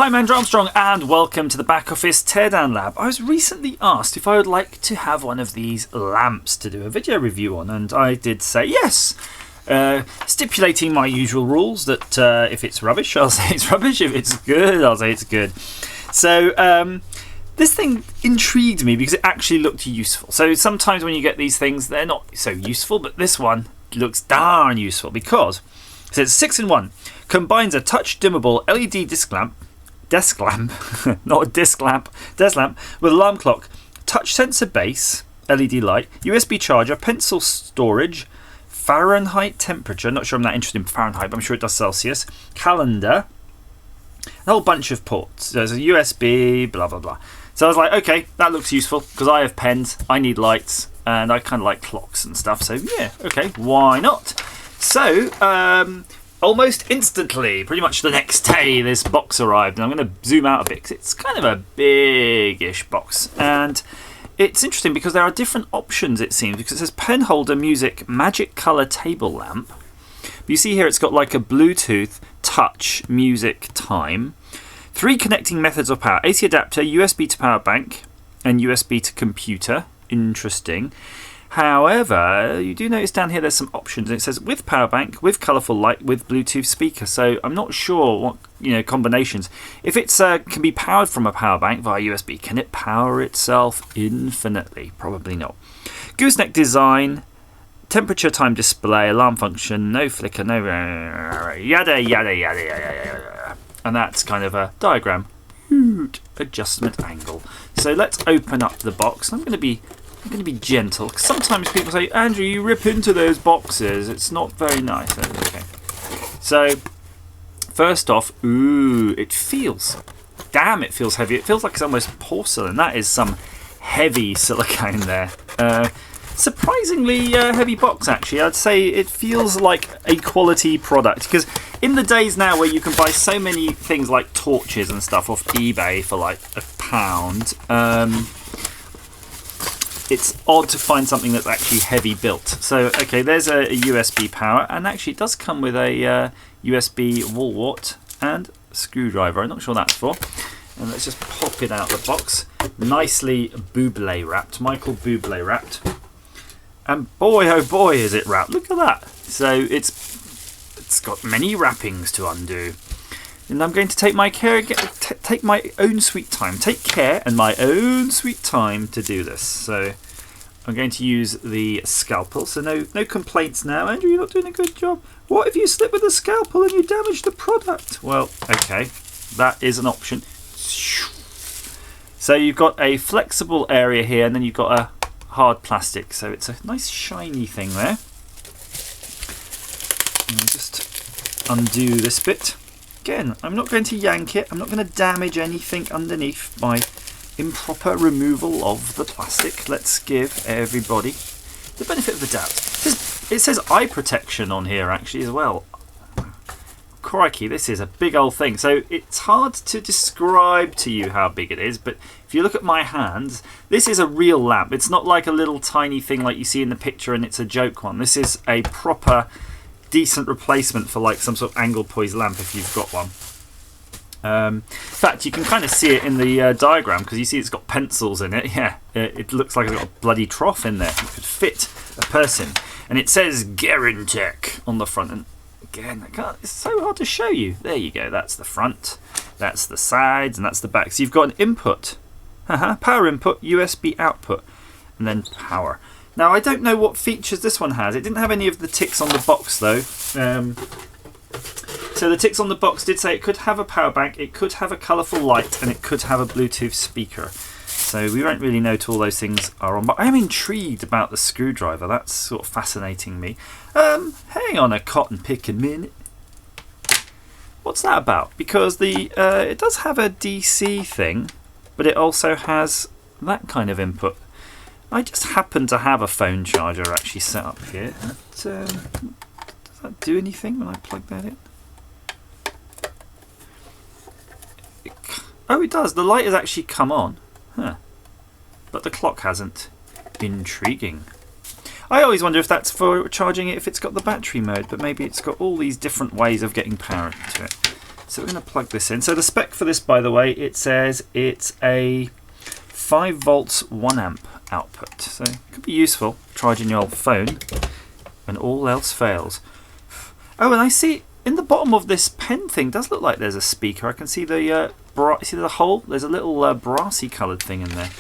Hi, I'm Andrew Armstrong and welcome to the Back Office Teardown Lab. I was recently asked if I would like to have one of these lamps to do a video review on, and I did say yes, stipulating my usual rules that if it's rubbish, I'll say it's rubbish, if it's good, I'll say it's good. So this thing intrigued me because it actually looked useful. So sometimes when you get these things, they're not so useful, but this one looks darn useful because it says 6-in-1, combines a touch dimmable LED desk lamp, not a disc lamp, desk lamp with alarm clock, touch sensor base, LED light, USB charger, pencil storage, Fahrenheit temperature, not sure I'm that interested in Fahrenheit, but I'm sure it does Celsius, calendar, a whole bunch of ports. There's a USB, blah, blah, blah. So I was like, okay, that looks useful because I have pens, I need lights, and I kind of like clocks and stuff. So yeah, okay, why not? So, almost instantly, pretty much the next day, this box arrived. And I'm going to zoom out a bit because it's kind of a big-ish box. And it's interesting because there are different options, it seems, because it says pen holder, music, magic color table lamp. But you see here it's got like a Bluetooth, touch, music, time. 3 connecting methods of power. AC adapter, USB to power bank, and USB to computer. Interesting. However, you do notice down here there's some options. It says with power bank, with colourful light, with Bluetooth speaker. So I'm not sure what combinations. If it's can be powered from a power bank via USB, can it power itself infinitely? Probably not. Gooseneck design, temperature time display, alarm function, no flicker, no yada yada yada yada. And that's kind of a diagram. Adjustment angle. So let's open up the box. I'm going to be gentle. Sometimes people say, Andrew, you rip into those boxes. It's not very nice. Okay. So, first off, it feels heavy. It feels like it's almost porcelain. That is some heavy silicone there. Surprisingly heavy box, actually. I'd say it feels like a quality product because in the days now where you can buy so many things like torches and stuff off eBay for like £1, it's odd to find something that's actually heavy built. So, okay, there's a USB power, and actually it does come with a USB wall wart and a screwdriver. I'm not sure what that's for. And let's just pop it out of the box. Nicely Bublé wrapped, Michael Bublé wrapped. And boy, oh boy, is it wrapped. Look at that. So it's got many wrappings to undo. And I'm going to take my take my own sweet time. Take care and my own sweet time to do this. So I'm going to use the scalpel. So no complaints now. Andrew, you're not doing a good job. What if you slip with the scalpel and you damage the product? Well, okay, that is an option. So you've got a flexible area here, and then you've got a hard plastic. So it's a nice shiny thing there. And I'll just undo this bit. Again, I'm not going to yank it. I'm not going to damage anything underneath by improper removal of the plastic. Let's give everybody the benefit of the doubt. It says eye protection on here actually as well. Crikey, this is a big old thing. So it's hard to describe to you how big it is, but if you look at my hands, this is a real lamp. It's not like a little tiny thing like you see in the picture and it's a joke one. This is a proper decent replacement for like some sort of angle poise lamp if you've got one. In fact, you can kind of see it in the diagram because you see it's got pencils in it. Yeah, it looks like it's got a bloody trough in there. It could fit a person. And it says Gerintech on the front. And again, it's so hard to show you. There you go. That's the front. That's the sides. And that's the back. So you've got an input. Power input, USB output. And then power. Now, I don't know what features this one has. It didn't have any of the ticks on the box, though. So the ticks on the box did say it could have a power bank, it could have a colourful light, and it could have a Bluetooth speaker. So we won't really know till all those things are on. But I am intrigued about the screwdriver. That's sort of fascinating me. Hang on a cotton pick a minute. What's that about? Because it does have a DC thing, but it also has that kind of input. I just happen to have a phone charger actually set up here. Does that do anything when I plug that in? Oh, it does. The light has actually come on. But the clock hasn't. Intriguing. I always wonder if that's for charging it if it's got the battery mode, but maybe it's got all these different ways of getting power to it. So we're going to plug this in. So the spec for this, by the way, it says it's a 5 volts 1 amp output. So it could be useful charging your old phone when all else fails. Oh, and I see in the bottom of this pen thing does look like there's a speaker. I can see the see the hole. There's a little brassy coloured thing in there.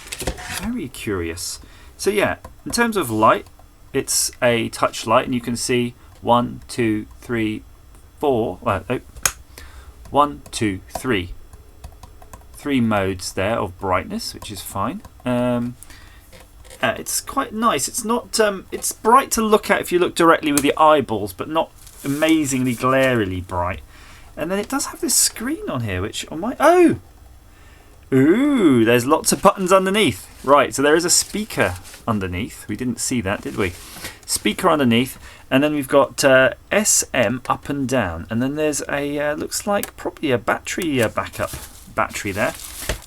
Very curious. So yeah, in terms of light, it's a touch light, and you can see 1, 2, 3, 4. Well, 1, 2, 3. 3 modes there of brightness, which is fine. It's quite nice. It's not. It's bright to look at if you look directly with your eyeballs, but not amazingly glarily bright. And then it does have this screen on here, which on my ooh, there's lots of buttons underneath. Right, so there is a speaker underneath. We didn't see that, did we? Speaker underneath, and then we've got SM up and down, and then there's a looks like probably a battery backup battery there,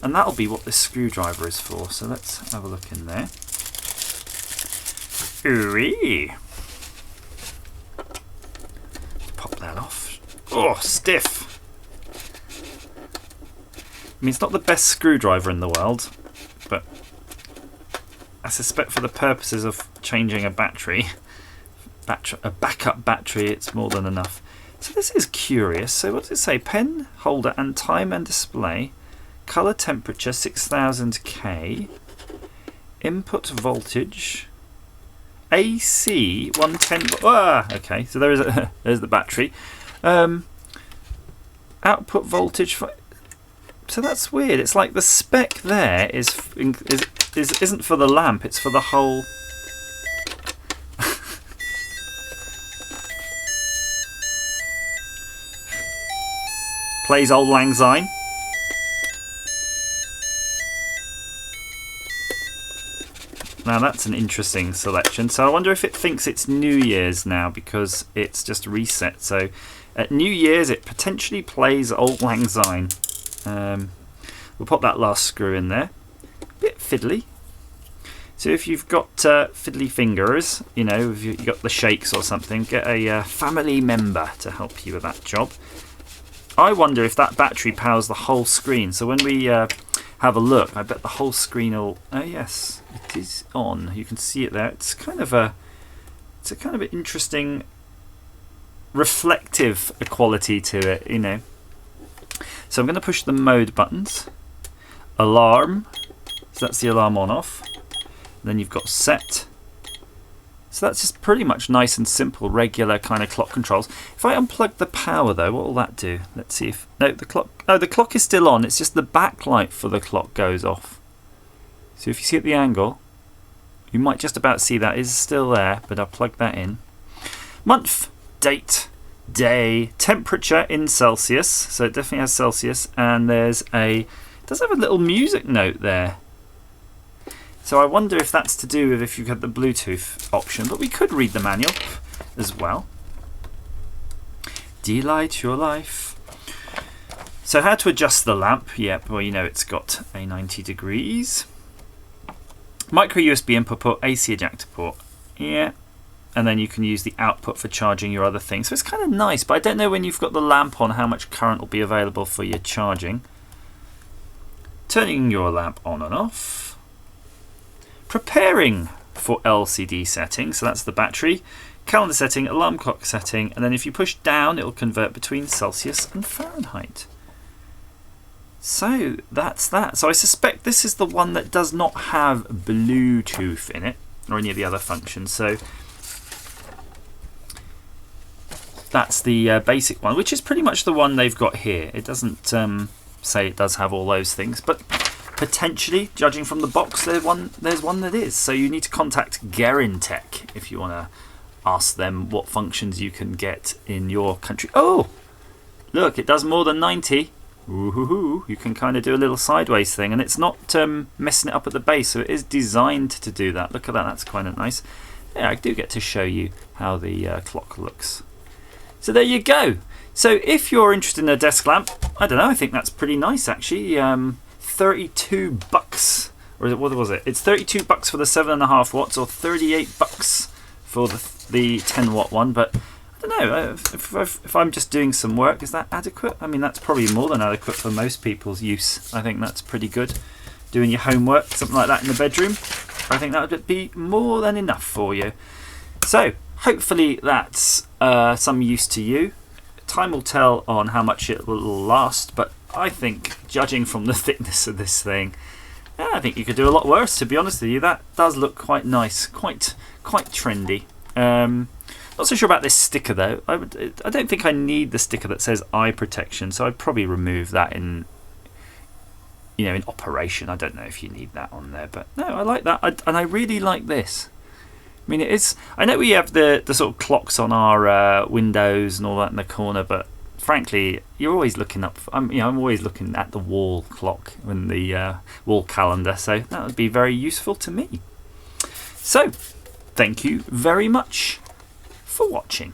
and that'll be what this screwdriver is for. So let's have a look in there. Ooh-wee. Pop that off. Oh, stiff. I mean, it's not the best screwdriver in the world, but I suspect for the purposes of changing a battery, a backup battery, it's more than enough. So this is curious. So what does it say? Pen holder and time and display. Color temperature 6000K. Input voltage. AC 110. Okay, so there's the battery. Output voltage. So that's weird. It's like the spec there isn't for the lamp. It's for the whole. Plays Old Lang Syne. Now that's an interesting selection. So I wonder if it thinks it's New Year's now because it's just reset. So at New Year's it potentially plays Old Lang Syne. We'll pop that last screw in there. Bit fiddly. So if you've got fiddly fingers, you know, if you've got the shakes or something, get a family member to help you with that job. I wonder if that battery powers the whole screen. So when we have a look, I bet the whole screen will. Oh yes, it is on. You can see it there. It's a kind of interesting reflective quality to it, you know. So I'm going to push the mode buttons. Alarm. So that's the alarm on off. And then you've got set. So that's just pretty much nice and simple, regular kind of clock controls. If I unplug the power though, what will that do? Let's see if... No, the clock... Oh, the clock is still on. It's just the backlight for the clock goes off. So if you see at the angle, you might just about see that is still there, but I'll plug that in. Month, date, day, temperature in Celsius. So it definitely has Celsius. And there's a... It does have a little music note there. So I wonder if that's to do with if you had the Bluetooth option, but we could read the manual as well. Delight your life. So how to adjust the lamp? Yep, well you know it's got a 90 degrees. Micro USB input port, AC ejector port. Yeah. And then you can use the output for charging your other things. So it's kind of nice, but I don't know when you've got the lamp on how much current will be available for your charging. Turning your lamp on and off. Preparing for LCD setting, so that's the battery, calendar setting, alarm clock setting, and then if you push down, it'll convert between Celsius and Fahrenheit. So that's that. So I suspect this is the one that does not have Bluetooth in it, or any of the other functions. So that's the basic one, which is pretty much the one they've got here. It doesn't say it does have all those things, but potentially, judging from the box, there's one that is. So you need to contact Gerintech if you want to ask them what functions you can get in your country. Oh, look, it does more than 90. Ooh-hoo-hoo. You can kind of do a little sideways thing, and it's not messing it up at the base, so it is designed to do that. Look at that, that's kind of nice. Yeah, I do get to show you how the clock looks. So there you go. So if you're interested in a desk lamp, I don't know, I think that's pretty nice actually. $32, or what was it? It's $32 for the 7.5 watts, or $38 for the 10 watt one. But I don't know. If I'm just doing some work, is that adequate? I mean, that's probably more than adequate for most people's use. I think that's pretty good. Doing your homework, something like that in the bedroom, I think that would be more than enough for you. So, hopefully that's some use to you. Time will tell on how much it will last, but I think, judging from the thickness of this thing, I think you could do a lot worse, to be honest with you. That does look quite nice, quite trendy. Not so sure about this sticker though. I don't think I need the sticker that says eye protection, so I'd probably remove that in operation. I don't know if you need that on there, but no, I like that, and I really like this. I mean, it is. I know we have the sort of clocks on our windows and all that in the corner, but frankly, you're always looking up. I'm always looking at the wall clock and the wall calendar, so that would be very useful to me. So, thank you very much for watching.